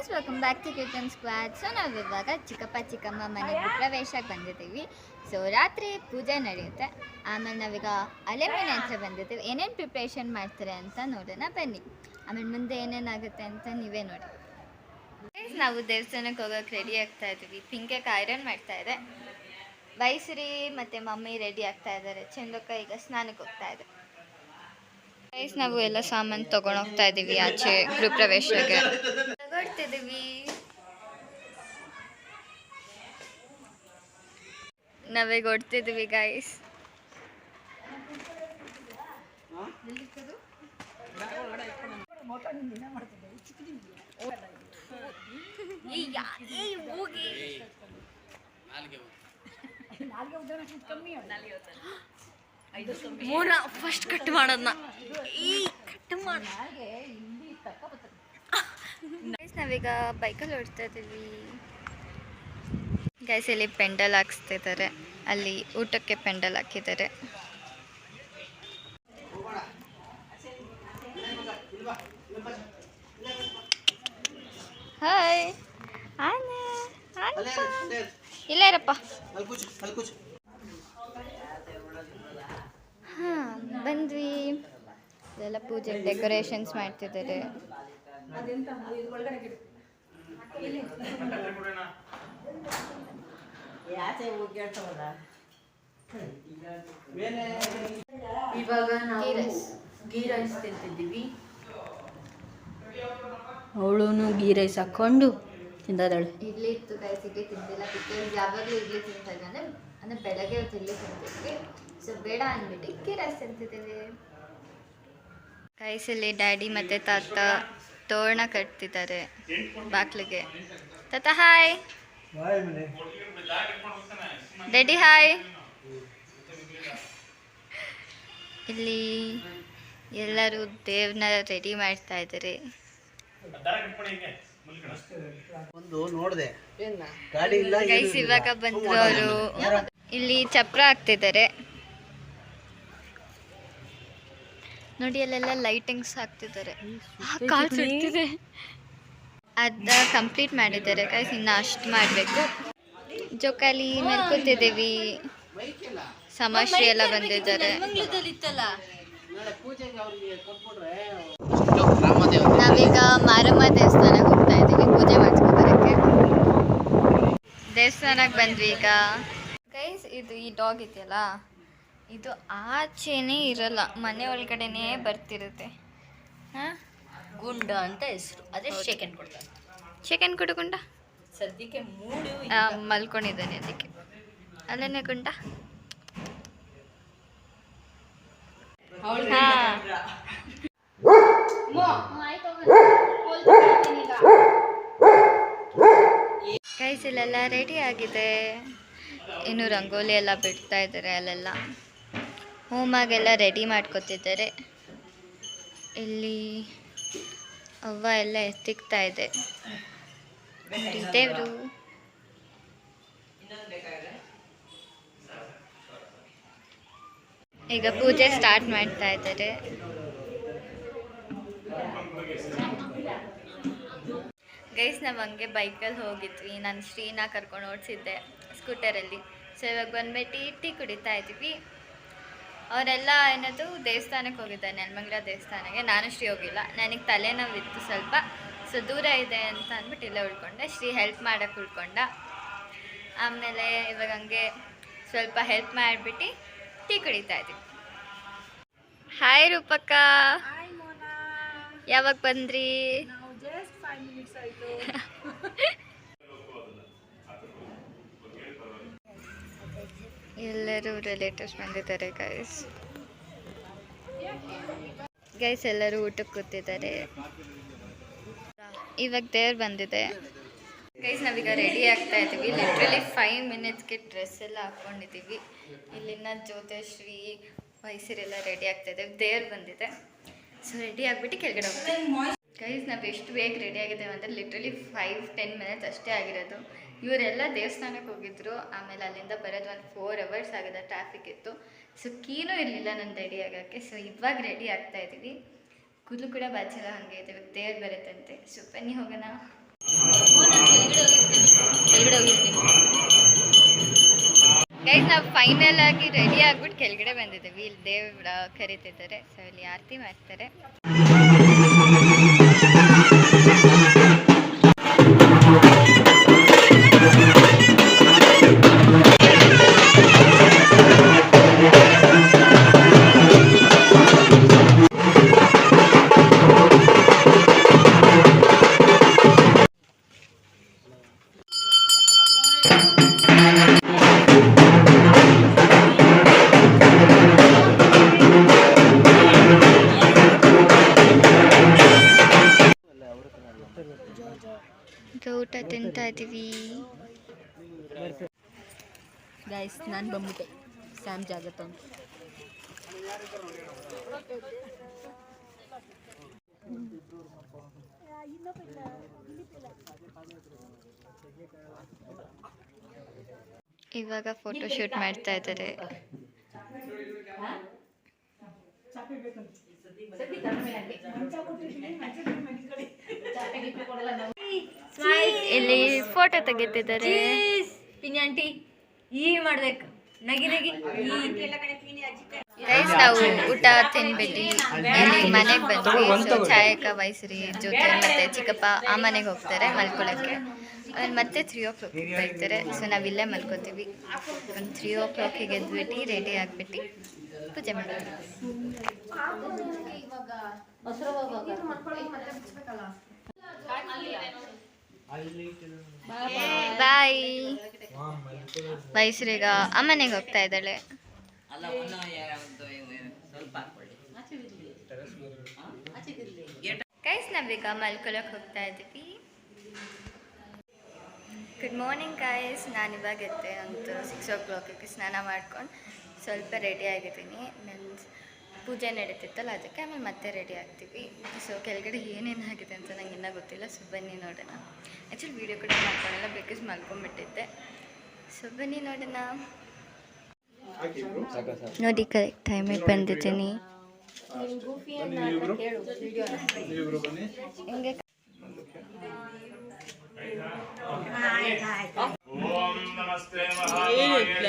Guys, welcome back to kitchen squad. So ನಾವು ಇವಾಗ ಚಿಕ್ಕಪ್ಪ ಚಿಕ್ಕಮ್ಮ ಮನೆಗೆ ಪ್ರವೇಶಕ್ಕೆ ಬಂದಿದ್ದೀವಿ. ಸೊ ರಾತ್ರಿ ಪೂಜೆ ನಡೆಯುತ್ತೆ. ಆಮೇಲೆ ನಾವೀಗ ಅಲೆಮನೆ ಹತ್ರ ಬಂದಿದ್ದೀವಿ. ಏನೇನು ಪ್ರಿಪ್ರೇಷನ್ ಮಾಡ್ತಾರೆ ಅಂತ ನೋಡೋಣ ಬನ್ನಿ. ಆಮೇಲೆ ಮುಂದೆ ಏನೇನಾಗುತ್ತೆ ಅಂತ ನೀವೇ ನೋಡಿ. ಗೈಸ್, ನಾವು ದೇವಸ್ಥಾನಕ್ಕೆ ಹೋಗೋಕೆ ರೆಡಿ ಆಗ್ತಾ ಇದ್ದೀವಿ. ಪಿಂಕಕ್ಕೆ ಐರನ್ ಮಾಡ್ತಾ ಇದೆ. ವೈಸರಿ ಮತ್ತು ಮಮ್ಮಿ ರೆಡಿ ಆಗ್ತಾ ಇದ್ದಾರೆ. ಚಂದಕ್ಕ ಈಗ ಸ್ನಾನಕ್ಕೆ ಹೋಗ್ತಾ ಇದೆ. ಗೈಸ್, ನಾವು ಎಲ್ಲ ಸಾಮಾನು ತೊಗೊಂಡು ಹೋಗ್ತಾ ಇದ್ದೀವಿ ಆಚೆ ಗೃಹಪ್ರವೇಶಕ್ಕೆ. ತಗೊಳ್ತಿದ್ದೀವಿ. ನಾವೇ ಕೊಡ್ತಿದ್ದೀವಿ ಗೈಸ್. ಫಸ್ಟ್ ಕಟ್ ಮಾಡೋದನ್ನ ನಾವೀಗ ಬೈಕಲ್ಲಿ ಓಡ್ತಾ ಇದ್ದೀವಿ ಗೈಸ್. ಇಲ್ಲಿ ಪೆಂಡಲ್ ಹಾಕ್ಸ್ತಿದ್ದಾರೆ. ಅಲ್ಲಿ ಊಟಕ್ಕೆ ಪೆಂಡಲ್ ಹಾಕಿದ್ದಾರೆ. ಹಾಯ್, ಇಲ್ಲ ಇರಪ್ಪ. ಹಾಂ, ಬಂದ್ವಿ. ಇದೆಲ್ಲ ಪೂಜೆ ಡೆಕೋರೇಷನ್ಸ್ ಮಾಡ್ತಿದ್ದಾರೆ. ಇವಾಗ ನಾವು ಗೀ ರೈಸ್ ತಿಂತಿದ್ದೀವಿ. ಅವಳು ಗೀ ರೈಸ್ ಹಾಕ್ಕೊಂಡು ತಿಂದಾಳೆ. ಇಡ್ಲಿ ಇತ್ತು ಗೈಸ್, ಇಡ್ಲಿ ತಿಂದಿಲ್ಲ. ಬಿಕಾಸ್ ಯಾವಾಗಲೂ ಇಡ್ಲಿ ತಿಂತಾ ಇದ್ದೆ. ಅಂದರೆ ಬೆಳಗ್ಗೆ ಹೊತ್ತು ಇಡ್ಲಿ ತಿಂತಿದ್ವಿ. ಸೊ ಬೇಡ ಅಂದ್ಬಿಟ್ಟು ಗೀ ರೈಸ್ ತಿಂತಿದ್ದೀವಿ. ಗೈಸಲ್ಲಿ ಡ್ಯಾಡಿ ಮತ್ತು ತಾತ ತೋರಣ ಕಟ್ತಿದ್ದಾರೆ ಬಾಕ್ಲಿಗೆ. ತಾತ ಹಾಯ್. Daddy hi. ಇಲ್ಲಿ ಎಲ್ಲರೂ ದೇವ್ರನ್ನ ರೆಡಿ ಮಾಡ್ತಾ ಇದ್ದಾರೆ. ಗೈಸ್, ಇವಾಗ ಬಂದ್ರು ಅವರು. ಇಲ್ಲಿ ಚಪ್ರ ಹಾಕ್ತಿದ್ದಾರೆ ನೋಡಿ. ಅಲ್ಲೆಲ್ಲ ಲೈಟಿಂಗ್ಸ್ ಹಾಕ್ತಿದ್ದಾರೆ. ಅದ ಕಂಪ್ಲೀಟ್ ಮಾಡಿದ್ದಾರೆ ಗೈಸ್. ಇನ್ನು ಅಷ್ಟು ಮಾಡಬೇಕು. ಜೋಕಾಲಿ ಮೇಲೆ ಕೂತಿದ್ದೀವಿ. ಸಮಾಶ್ರೀ ಎಲ್ಲ ಬಂದಿದ್ದಾರೆ. ನಾವೀಗ ಮಾರಮ್ಮ ದೇವಸ್ಥಾನಕ್ಕೆ ಹೋಗ್ತಾ ಇದ್ದೀವಿ ಪೂಜೆ ಮಾಡಿಸ್ಕೊಬರಕ್ಕೆ. ದೇವಸ್ಥಾನಕ್ಕೆ ಬಂದ್ವಿ ಈಗ ಗೈಸ್. ಇದು ಈ ಡಾಗ್ ಇದೆಯಲ್ಲ, ಇದು ಆಚೆನೇ ಇರಲ್ಲ, ಮನೆ ಒಳಗಡೆನೇ ಬರ್ತಿರುತ್ತೆ. ಹಾಂ, ಗುಂಡ ಅಂತ ಹೆಸರು. ಅದೇ ಚಿಕನ್ ಕೊಡ್ತಾರೆ. ಚಿಕನ್ ಕೊಡು ಗುಂಡ. ಸದ್ಯಕ್ಕೆ ಮೂಡು ಮಲ್ಕೊಂಡಿದ್ದಾನೆ ಅದಕ್ಕೆ. ಅಲ್ಲೇನೆ ಗುಂಡ. ಗೈಸ್, ಇಲ್ಲೆಲ್ಲ ರೆಡಿ ಆಗಿದೆ. ಇನ್ನು ರಂಗೋಲಿ ಎಲ್ಲ ಬಿಡ್ತಾ ಇದ್ದಾರೆ. ಅಲ್ಲೆಲ್ಲ ಹೋಮಾಗೆಲ್ಲ ರೆಡಿ ಮಾಡ್ಕೊತಿದ್ದಾರೆ. ಇಲ್ಲಿ ಅವ್ವ ಎಲ್ಲ ಎತ್ತಿಕ್ತಾ ಇದೆ. ದೇವರು ಈಗ ಪೂಜೆ ಸ್ಟಾರ್ಟ್ ಮಾಡ್ತಾ ಇದ್ದಾರೆ. ಗೈಸ್, ನಾವು ಹಂಗೆ ಬೈಕಲ್ಲಿ ಹೋಗಿದ್ವಿ. ನಾನು ಶ್ರೀನ ಕರ್ಕೊಂಡು ಓಡಿಸಿದ್ದೆ ಸ್ಕೂಟರಲ್ಲಿ. ಸೊ ಇವಾಗ ಬಂದ್ಬಿಟ್ಟು ಟೀ ಕುಡಿತಾ ಇದ್ವಿ. ಅವರೆಲ್ಲ ಏನದು ದೇವಸ್ಥಾನಕ್ಕೆ ಹೋಗಿದ್ದಾರೆ, ನೆಲಮಂಗಲ ದೇವಸ್ಥಾನಕ್ಕೆ. ನಾನು ಶ್ರೀ ಹೋಗಿಲ್ಲ, ನನಗೆ ತಲೆನೋವಿತ್ತು ಸ್ವಲ್ಪ. ಸೊ ದೂರ ಇದೆ ಅಂತ ಅಂದ್ಬಿಟ್ಟು ಇಲ್ಲೇ ಉಳ್ಕೊಂಡೆ. ಶ್ರೀ ಹೆಲ್ಪ್ ಮಾಡೋಕ್ಕೆ ಉಳ್ಕೊಂಡ. ಆಮೇಲೆ ಇವಾಗ ಹಂಗೆ ಸ್ವಲ್ಪ ಹೆಲ್ಪ್ ಮಾಡಿಬಿಟ್ಟು ಟೀ ಕುಡಿತಾ ಇದ್ವಿ. ಹಾಯ್ ರೂಪಕ್ಕ, ಯಾವಾಗ ಬಂದ್ರಿ? ಎಲ್ಲರೂ ರಿಲೇಟಿವ್ಸ್ ಬಂದಿದ್ದಾರೆ ಗೈಸ್. ಎಲ್ಲರೂ ಊಟಕ್ಕೆ ಕೂತಿದ್ದಾರೆ. ಇವಾಗ ದೇವ್ರು ಬಂದಿದೆ ಗೈಸ್. ನಾವೀಗ ರೆಡಿ ಆಗ್ತಾ ಇದ್ದೀವಿ. ಲಿಟ್ರಲಿ 5 ಮಿನಿಟ್ಸ್ಗೆ ಡ್ರೆಸ್ ಎಲ್ಲ ಹಾಕ್ಕೊಂಡಿದ್ದೀವಿ. ಇಲ್ಲಿನ ಜ್ಯೋತಿಶ್ರೀ ವಯಸ್ಸರೆಲ್ಲ ರೆಡಿ ಆಗ್ತಾ ಇದ್ದೀವಿ. ದೇವ್ರು ಬಂದಿದೆ. ಸೊ ರೆಡಿ ಆಗಿಬಿಟ್ಟು ಕೆಳಗಡೆ ಹೋಗ್ತೀವಿ ಗೈಸ್. ನಾವು ಎಷ್ಟು ಬೇಗ ರೆಡಿ ಆಗಿದ್ದೇವೆ ಅಂದರೆ ಲಿಟ್ರಲಿ 5-10 ಮಿನಿಟ್ಸ್ ಅಷ್ಟೇ ಆಗಿರೋದು. ಇವರೆಲ್ಲ ದೇವಸ್ಥಾನಕ್ಕೆ ಹೋಗಿದ್ರು. ಆಮೇಲೆ ಅಲ್ಲಿಂದ ಬರೋದು ಒಂದು 4 ಅವರ್ಸ್ ಆಗಿದೆ. ಟ್ರಾಫಿಕ್ ಇತ್ತು. ಸೊ ಕೀನೂ ಇರಲಿಲ್ಲ ನನ್ನ ರೆಡಿ ಆಗೋಕ್ಕೆ. ಸೊ ಇವಾಗ ರೆಡಿ ಆಗ್ತಾ ಇದ್ದೀವಿ. ಕೂದಲು ಕೂಡ ಬಾಚೆಲ್ಲ ಹಾಗೆ ಇದೆ. ದೇವ್ರು ಬರುತ್ತಂತೆ. ಸೊ ಬನ್ನಿ ಹೋಗೋಣ. ಕೆಳಗಡೆ ಹೋಗಿರ್ತೀನಿ. ಗೈಸ್ ನಾವು ಫೈನಲ್ ಆಗಿ ರೆಡಿ ಆಗ್ಬಿಟ್ಟು ಕೆಳಗಡೆ ಬಂದಿದ್ದೀವಿ. ಇಲ್ಲಿ ದೇವ್ರ ಕರೀತಿದ್ದಾರೆ, ಸೊ ಇಲ್ಲಿ ಆರತಿ ಮಾಡ್ತಾರೆ. ಊಟ ತಿಂತಾ ಇದ್ದೀವಿ. ಗೈಸ್ ನಾನು ಬಂದ್ಬಿಟ್ಟೆ ಸ್ಯಾಮ್ ಜಾಗ ತಗೊಂಡು. ಇವಾಗ ಫೋಟೋ ಶೂಟ್ ಮಾಡ್ತಾ ಇದ್ದಾರೆ. ಇಲ್ಲಿ ಫೋಟೋ ತೆಗಿತಿದ್ದಾರೆ. ಪಿನಿ ಆಂಟಿ ಈಗ ಮಾಡ್ಬೇಕು ನಗಿ ನಗಿ. ಗೈಸ್ ನಾವು ಊಟ ತಿನ್ಬಿಟ್ಟು ಇಲ್ಲಿ ಮನೆಗೆ ಬಂದ್ವಿ. ಸೊ ಛಾಯಕ ವಯಸ್ಸರಿ ಜೊತೆ ಮತ್ತೆ ಚಿಕ್ಕಪ್ಪ ಆ ಮನೆಗೆ ಹೋಗ್ತಾರೆ ಮಲ್ಕೊಳ್ಳೋಕ್ಕೆ. ಆಮೇಲೆ ಮತ್ತೆ 3 o'clock ಬರ್ತಾರೆ. ಸೊ ನಾವಿಲ್ಲೇ ಮಲ್ಕೋತೀವಿ. ಒಂದು 3 o'clock ಎದ್ಬಿಟ್ಟು ರೆಡಿ ಆಗಿಬಿಟ್ಟು ಪೂಜೆ ಮಾಡ್ತೀವಿ. ಬಾಯ್. ವಯಸ್ಸರೀಗ ಅಮ್ಮನೆಗೆ ಹೋಗ್ತಾ ಇದ್ದಾಳೆ. ಗೈಸ್ ನಾವೀಗ ಮಲ್ಕೊಳಕ್ಕೆ ಹೋಗ್ತಾ ಇದ್ದೀವಿ. Good morning guys. ನಾನು ಇವಾಗ ಎದ್ದೆ ಒಂದು 6 o'clock ಸ್ನಾನ ಮಾಡ್ಕೊಂಡು ಸ್ವಲ್ಪ ರೆಡಿ ಆಗಿದ್ದೀನಿ. ಮೀನ್ಸ್ ಪೂಜೆ ನಡೀತಿತ್ತಲ್ಲ ಅದಕ್ಕೆ. ಆಮೇಲೆ ಮತ್ತೆ ರೆಡಿ ಆಗ್ತೀವಿ. ಸೊ ಕೆಳಗಡೆ ಏನೇನಾಗಿದೆ ಅಂತ ನಂಗೆ ಇನ್ನೂ ಗೊತ್ತಿಲ್ಲ. ಸೊ ಬನ್ನಿ ನೋಡೋಣ. ಆ್ಯಕ್ಚುಲಿ ವೀಡಿಯೋ ಕೂಡ ಮಾಡ್ಕೊಳ್ಳಲ್ಲ, ಬಿಕಾಸ್ ಮಲ್ಕೊಂಡ್ಬಿಟ್ಟಿದ್ದೆ. ಸೊ ಬನ್ನಿ ನೋಡೋಣ. ನೋಡಿ ಕರೆಕ್ಟ್ ಟೈಮಿಗೆ ಬಂದಿದ್ದೀನಿ. ಹಿಂಗೆ ಓಂ ನಮಸ್ತೆ ಮಹಾಮಾಯೇ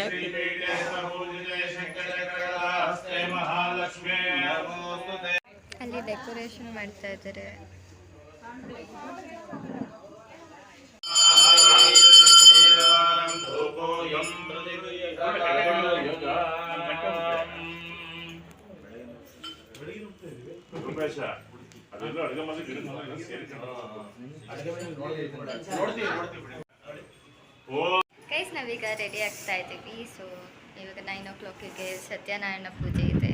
ಶ್ರೀ ವೀರ್ಯ ಸಮೂಜಿತೆ ಶಂಕರಕರಹಸ್ತೆ ಮಹಾಲಕ್ಷ್ಮೇ ನಮೋಸ್ತುತೆ. ಅಲ್ಲಿ ಡೆಕೋರೇಷನ್ ಮಾಡ್ತಾ ಇದ್ದಾರೆ. ಗೈಸ್ ನಾವೀಗ ರೆಡಿ ಆಗ್ತಾ ಇದ್ದೀವಿ. ಸೊ ಇವಾಗ 9 o'clock ಸತ್ಯನಾರಾಯಣ ಪೂಜೆ ಇದೆ.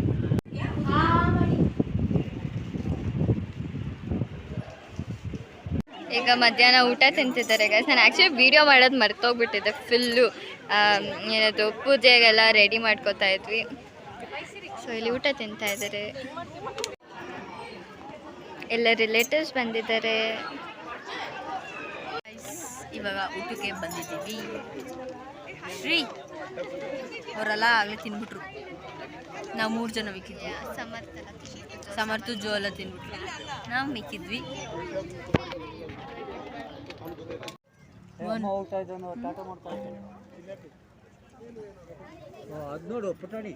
ಈಗ ಮಧ್ಯಾಹ್ನ ಊಟ ತಿಂತಿದ್ದಾರೆ ಗೈಸ್. ನಾನು ಆ್ಯಕ್ಚುಲಿ ವೀಡಿಯೋ ಮಾಡೋದು ಮರ್ತೋಗ್ಬಿಟ್ಟಿದ್ದೆ ಫುಲ್ಲು. ಏನದು ಪೂಜೆಗೆಲ್ಲ ರೆಡಿ ಮಾಡ್ಕೋತಾ ಇದ್ವಿ. ಸೊ ಇಲ್ಲಿ ಊಟ ತಿಂತಾ ಇದ್ದಾರೆ. ಎಲ್ಲ ರಿಲೇಟಿವ್ಸ್ ಬಂದಿದ್ದಾರೆ. ಇವಾಗ ಊಟಕ್ಕೆ ಬಂದಿದ್ದೀವಿ. ರೀ ಅವರೆಲ್ಲ ಆಗಲೇ ತಿನ್ಬಿಟ್ರು. ನಾವು 3 ಜನ ಮಿಕ್ಕಿದ್ವಿ. ಸಮರ್ಥು ಜೋ ಎಲ್ಲ ತಿನ್ಬಿಟ್ರು. ನಾವು ಮಿಕ್ಕಿದ್ವಿ. ನೋಡು ಪುಟಾಣಿ.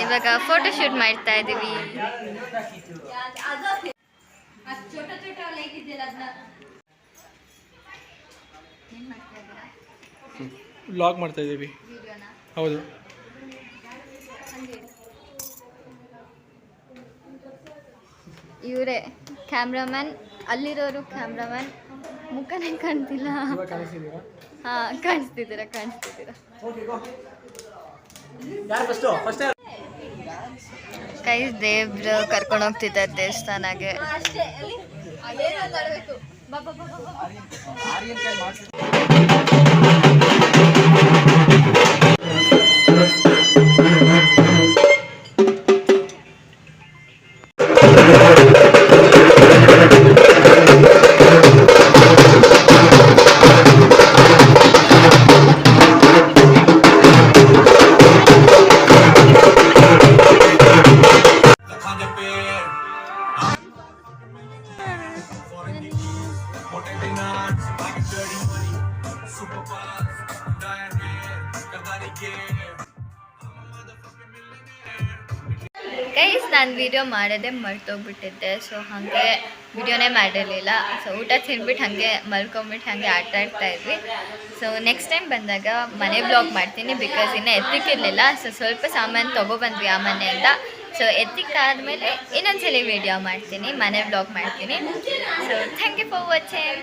ಇವಾಗ ಫೋಟೋ ಶೂಟ್ ಮಾಡ್ತಾ ಇದ್ದೀವಿ. ವ್ಲಾಗ್ ಮಾಡ್ತಾ ಇದ್ದೀವಿ. ಹೌದು. ಇವರೇ ಕ್ಯಾಮ್ರಾಮನ್. ಅಲ್ಲಿರೋರು ಕ್ಯಾಮ್ರಾಮನ್. ಮುಖನೇ ಕಾಣ್ತಿಲ್ಲ. ಹಾಂ ಕಾಣಿಸ್ತಿದ್ದೀರಾ. ಕೈಸ್ ದೇವ್ರು ಕರ್ಕೊಂಡು ಹೋಗ್ತಿದ್ದಾರೆ ದೇವಸ್ಥಾನಕ್ಕೆ. ಗೈಸ್ ನಾನು ವಿಡಿಯೋ ಮಾಡೋದೇ ಮರ್ತೋಗ್ಬಿಟ್ಟಿದ್ದೆ, ಸೊ ಹಾಗೆ ವಿಡಿಯೋನೇ ಮಾಡಿರಲಿಲ್ಲ. ಸೊ ಊಟ ತಿಂದ್ಬಿಟ್ಟು ಹಾಗೆ ಮಲ್ಕೊಂಬಿಟ್ಟು ಹಾಗೆ ಆಟ ಆಡ್ತಾ ಇದ್ವಿ. ಸೊ ನೆಕ್ಸ್ಟ್ ಟೈಮ್ ಬಂದಾಗ ಮನೆ ಬ್ಲಾಗ್ ಮಾಡ್ತೀನಿ, ಬಿಕಾಸ್ ಇನ್ನೂ ಎತ್ತಿಕ್ಕಿರಲಿಲ್ಲ. ಸೊ ಸ್ವಲ್ಪ ಸಾಮಾನು ತೊಗೊಬಂದ್ವಿ ಆ ಮನೆಯಿಂದ. ಸೊ ಎತ್ತಿಕ್ಕಾದ್ಮೇಲೆ ಇನ್ನೊಂದ್ಸಲಿ ವಿಡಿಯೋ ಮಾಡ್ತೀನಿ, ಮನೆ ಬ್ಲಾಗ್ ಮಾಡ್ತೀನಿ. So thank you for watching.